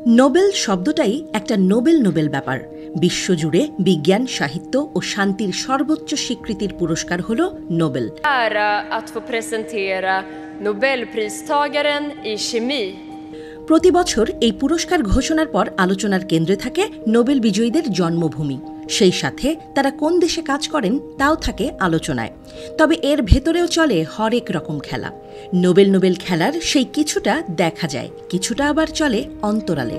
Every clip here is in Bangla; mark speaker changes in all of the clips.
Speaker 1: নোবেল শব্দটাই একটা নোবেল নোবেল ব্যাপার। বিশ্বজুড়ে বিজ্ঞান, সাহিত্য ও শান্তির সর্বোচ্চ স্বীকৃতির পুরস্কার হল নোবেল। প্রতি বছর এই পুরস্কার ঘোষণার পর আলোচনার কেন্দ্রে থাকে নোবেল বিজয়ীদের জন্মভূমি, সেই সাথে তারা কোন দেশে কাজ করেন তাও থাকে আলোচনায়। তবে এর ভেতরেও চলে হরেক রকম খেলা। নোবেল নোবেল খেলার সেই কিছুটা দেখা যায়, কিছুটা আবার চলে অন্তরালে।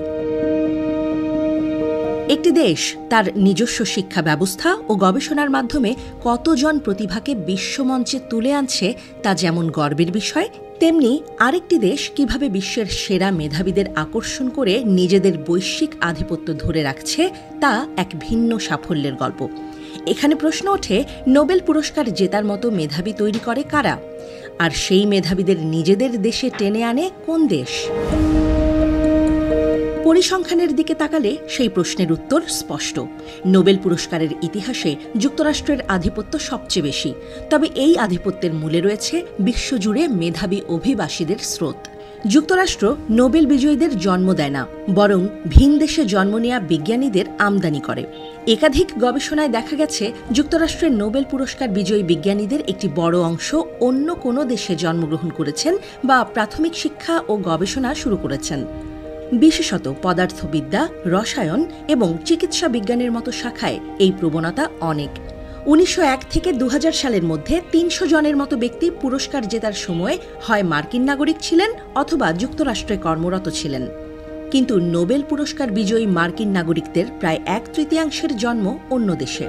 Speaker 1: একটি দেশ তার নিজস্ব শিক্ষা ব্যবস্থা ও গবেষণার মাধ্যমে কতজন প্রতিভাকে বিশ্বমঞ্চে তুলে আনছে তা যেমন গর্বের বিষয়, তেমনি আরেকটি দেশ কিভাবে বিশ্বের সেরা মেধাবীদের আকর্ষণ করে নিজেদের বৈশ্বিক আধিপত্য ধরে রাখছে তা এক ভিন্ন সাফল্যের গল্প। এখানে প্রশ্ন ওঠে, নোবেল পুরস্কার জেতার মতো মেধাবী তৈরি করে কারা, আর সেই মেধাবীদের নিজেদের দেশে টেনে আনে কোন দেশ? পরিসংখ্যানের দিকে তাকালে সেই প্রশ্নের উত্তর স্পষ্ট। নোবেল পুরস্কারের ইতিহাসে যুক্তরাষ্ট্রের আধিপত্য সবচেয়ে বেশি, তবে এই আধিপত্যের মূলে রয়েছে বিশ্বজুড়ে মেধাবী অভিবাসীদের স্রোত। যুক্তরাষ্ট্র নোবেল বিজয়ীদের জন্ম দেয় না, বরং ভিন দেশে জন্ম নেয়া বিজ্ঞানীদের আমদানি করে। একাধিক গবেষণায় দেখা গেছে যুক্তরাষ্ট্রের নোবেল পুরস্কার বিজয়ী বিজ্ঞানীদের একটি বড় অংশ অন্য কোনো দেশে জন্মগ্রহণ করেছেন বা প্রাথমিক শিক্ষা ও গবেষণা শুরু করেছেন। বিশেষত পদার্থবিদ্যা, রসায়ন এবং চিকিৎসা বিজ্ঞানের মতো শাখায় এই প্রবণতা অনেক। ১৯০১ থেকে ২০০০ সালের মধ্যে ৩০০ জনের মতো ব্যক্তি পুরস্কার জেতার সময় হয় মার্কিন নাগরিক ছিলেন অথবা যুক্তরাষ্ট্রে কর্মরত ছিলেন। কিন্তু নোবেল পুরস্কার বিজয়ী মার্কিন নাগরিকদের প্রায় ১/৩ জন্ম অন্য দেশে।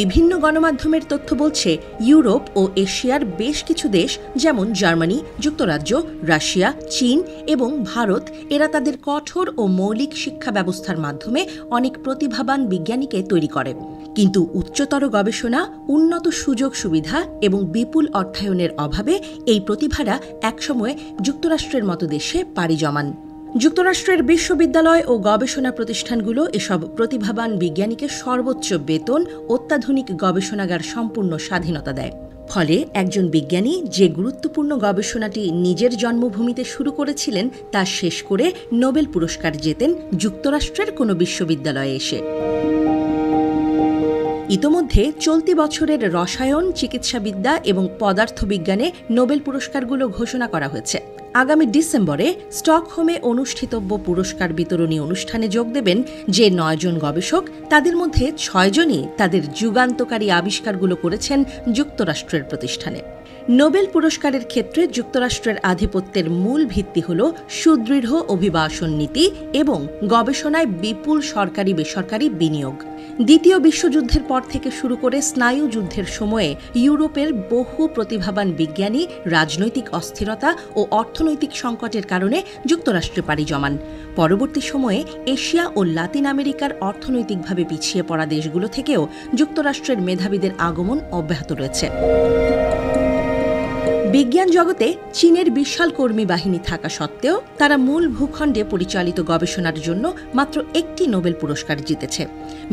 Speaker 1: বিভিন্ন গণমাধ্যমের তথ্য বলছে, ইউরোপ ও এশিয়ার বেশ কিছু দেশ যেমন জার্মানি, যুক্তরাজ্য, রাশিয়া, চীন এবং ভারত এরা তাদের কঠোর ও মৌলিক শিক্ষা ব্যবস্থার মাধ্যমে অনেক প্রতিভাবান বিজ্ঞানীকে তৈরি করে। কিন্তু উচ্চতর গবেষণা, উন্নত সুযোগ সুবিধা এবং বিপুল অর্থায়নের অভাবে এই প্রতিভারা একসময় যুক্তরাষ্ট্রের মতো দেশে পাড়ি জমান। যুক্তরাষ্ট্রের বিশ্ববিদ্যালয় ও গবেষণা প্রতিষ্ঠানগুলো এসব প্রতিভাবান বিজ্ঞানীকে সর্বোচ্চ বেতন, অত্যাধুনিক গবেষণাগার, সম্পূর্ণ স্বাধীনতা দেয়। ফলে একজন বিজ্ঞানী যে গুরুত্বপূর্ণ গবেষণাটি নিজের জন্মভূমিতে শুরু করেছিলেন তা শেষ করে নোবেল পুরস্কার জেতেন যুক্তরাষ্ট্রের কোনো বিশ্ববিদ্যালয়ে এসে। ইতোমধ্যে চলতি বছরের রসায়ন, চিকিৎসাবিদ্যা এবং পদার্থবিজ্ঞানে নোবেল পুরস্কারগুলো ঘোষণা করা হয়েছে। আগামী ডিসেম্বরে স্টকহোমে অনুষ্ঠিতব্য পুরস্কার বিতরণী অনুষ্ঠানে যোগ দেবেন যে ৯ জন গবেষক, তাদের মধ্যে ৬ জনই তাদের যুগান্তকারী আবিষ্কারগুলো করেছেন যুক্তরাষ্ট্রের প্রতিষ্ঠানে। নোবেল পুরস্কারের ক্ষেত্রে যুক্তরাষ্ট্রের আধিপত্যের মূল ভিত্তি হল সুদৃঢ় অভিবাসন নীতি এবং গবেষণায় বিপুল সরকারি বেসরকারি বিনিয়োগ। দ্বিতীয় বিশ্বযুদ্ধের পর থেকে শুরু করে স্নায়ু যুদ্ধের সময়ে ইউরোপের বহু প্রতিভাবান বিজ্ঞানী রাজনৈতিক অস্থিরতা ও অর্থনৈতিক সংকটের কারণে যুক্তরাষ্ট্রে পাড়ি জমান। পরবর্তী সময়ে এশিয়া ও লাতিন আমেরিকার অর্থনৈতিকভাবে পিছিয়ে পড়া দেশগুলো থেকেও যুক্তরাষ্ট্রের মেধাবীদের আগমন অব্যাহত রয়েছে। বিজ্ঞান জগতে চীনের বিশাল কর্মী বাহিনী থাকা সত্ত্বেও তারা মূল ভূখণ্ডে পরিচালিত গবেষণার জন্য মাত্র একটি নোবেল পুরস্কার জিতেছে।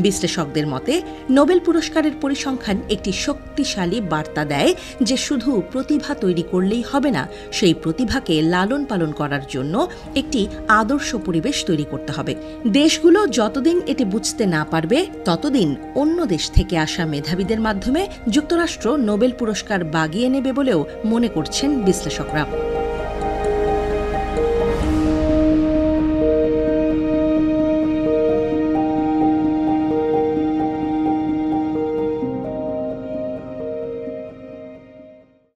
Speaker 1: বিশ্লেষকদের মতে, নোবেল পুরস্কারের পরিসংখ্যান একটি শক্তিশালী বার্তা দেয় যে শুধু প্রতিভা তৈরি করলেই হবে না, সেই প্রতিভাকে লালন পালন করার জন্য একটি আদর্শ পরিবেশ তৈরি করতে হবে। দেশগুলো যতদিন এটি বুঝতে না পারবে, ততদিন অন্য দেশ থেকে আসা মেধাবীদের মাধ্যমে যুক্তরাষ্ট্র নোবেল পুরস্কার বাগিয়ে নেবে বলেও মনে করছেন বিশ্লেষকরা।